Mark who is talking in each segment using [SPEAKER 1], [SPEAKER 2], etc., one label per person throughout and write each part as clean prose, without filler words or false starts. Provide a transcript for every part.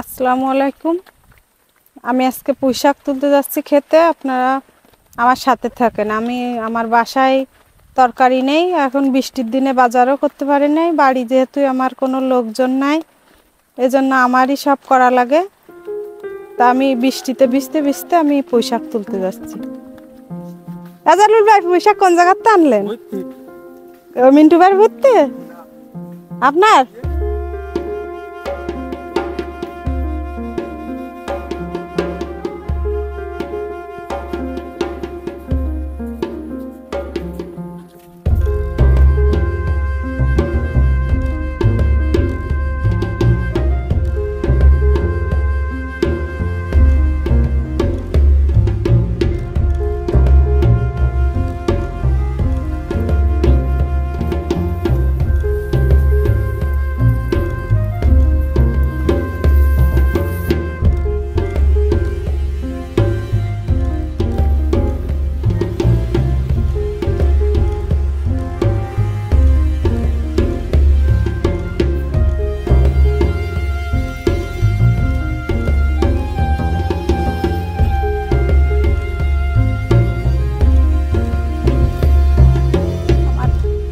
[SPEAKER 1] আসসালামু আলাইকুম। আমি আজকে পুঁইশাক তুলতে যাচ্ছি খেতে, আপনারা আমার সাথে থাকেন। আমি আমার বাসায় তরকারি নেই, এখন বৃষ্টির দিনে বাজারও করতে পারি নাই, বাড়ি যেহেতু আমার কোনো লোকজন নাই, এজন্য আমারই সব করা লাগে। তা আমি বৃষ্টিতে ভিজতে ভিজতে আমি পুঁইশাক তুলতে যাচ্ছি। রাজানুল ভাই, পুঁইশাক কোন জায়গাতে আনলেন? মিন্টু ভাই ঘুরতে আপনার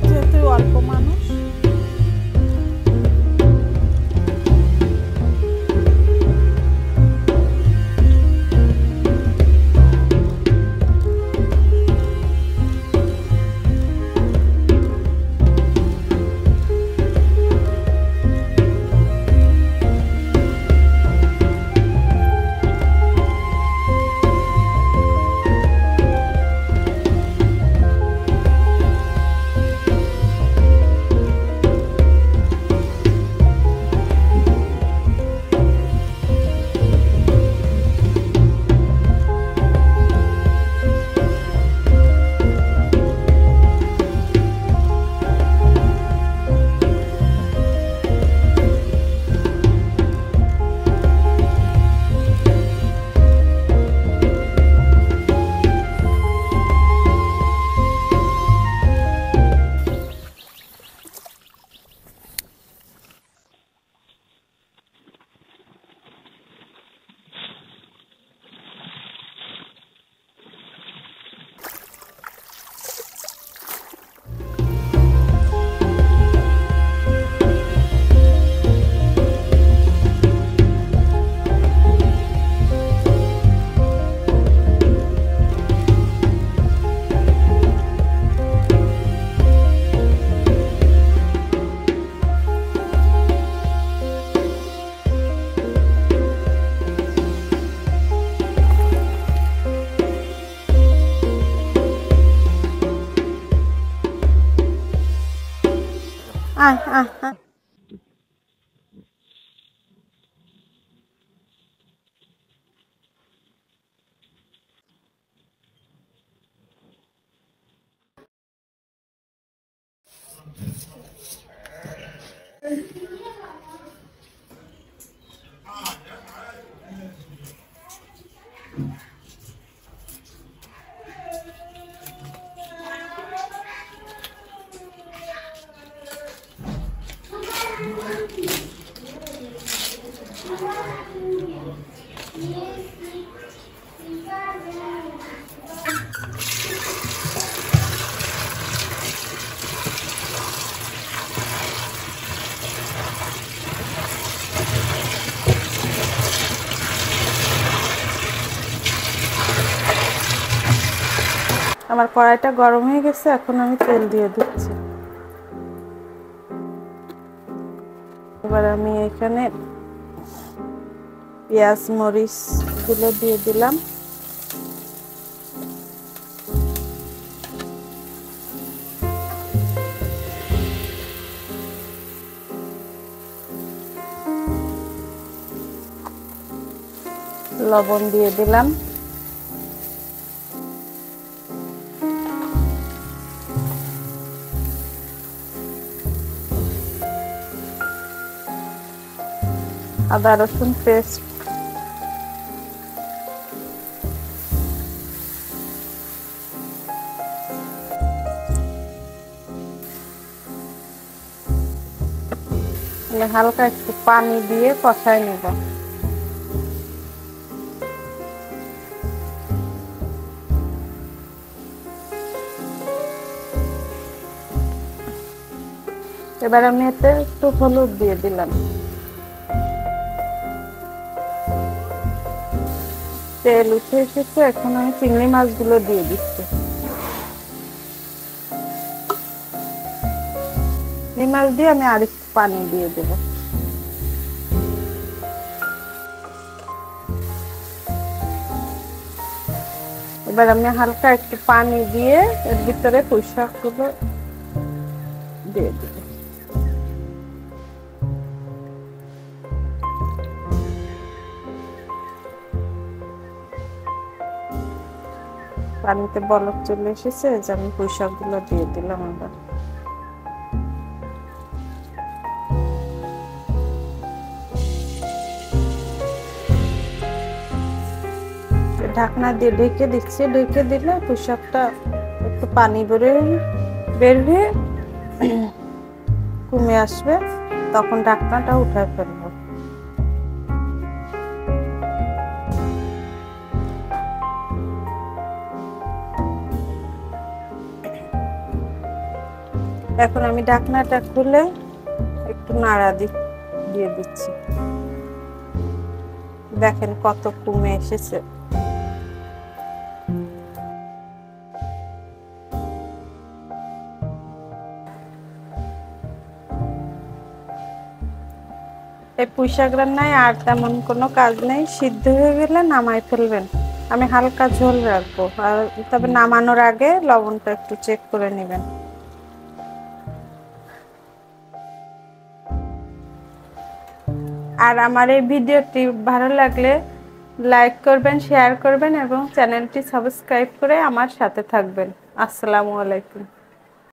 [SPEAKER 1] যেহেতু অল্প মানুষ, আয় আয় আয়। আমার কড়াইটা গরম হয়ে গেছে, এখন আমি তেল দিয়ে দিচ্ছি। এবার আমি এখানে পেঁয়াজ মরিচ গুলো দিয়ে দিলাম। লবণ দিয়ে দিলাম। আদা রসুন পেস্ট, হালকা একটু পানি দিয়ে কষায় নেব। এবার আমি এতে একটু হলুদ দিয়ে দিলাম। তেল উঠে এসেছে, এখন আমি চিংড়ি মাছগুলো দিয়ে দিচ্ছি। চিংড়ি মাছ দিয়ে আমি আর একটু পানি দিয়ে দেবো। এবার আমি হালকা একটু পানি দিয়ে এর ভিতরে পুঁই শাকগুলো দিয়ে দেব। পানিতে বলক চলে এসেছে, যে আমি পুঁই শাকগুলো দিয়ে দিলাম। এবার ঢাকনা দিয়ে ঢেকে দিচ্ছি। ঢেকে দিলে পুঁই শাকটা একটু পানি বের হয়ে কমে আসবে, তখন ঢাকনাটা উঠায় ফেলবো। এখন আমি ঢাকনাটা খুলে একটু নাড়া দিয়ে দিচ্ছি। দেখেন কত কমে এসেছে। এই পুঁই শাক রান্নায় আর তেমন কোনো কাজ নেই, সিদ্ধ হয়ে গেলে নামাই ফেলবেন। আমি হালকা ঝোল রাখবো, আর তবে নামানোর আগে লবণটা একটু চেক করে নেবেন। আর আমার এই ভিডিওটি ভালো লাগলে লাইক করবেন, শেয়ার করবেন এবং চ্যানেলটি সাবস্ক্রাইব করে আমার সাথে থাকবেন। আসসালামু আলাইকুম।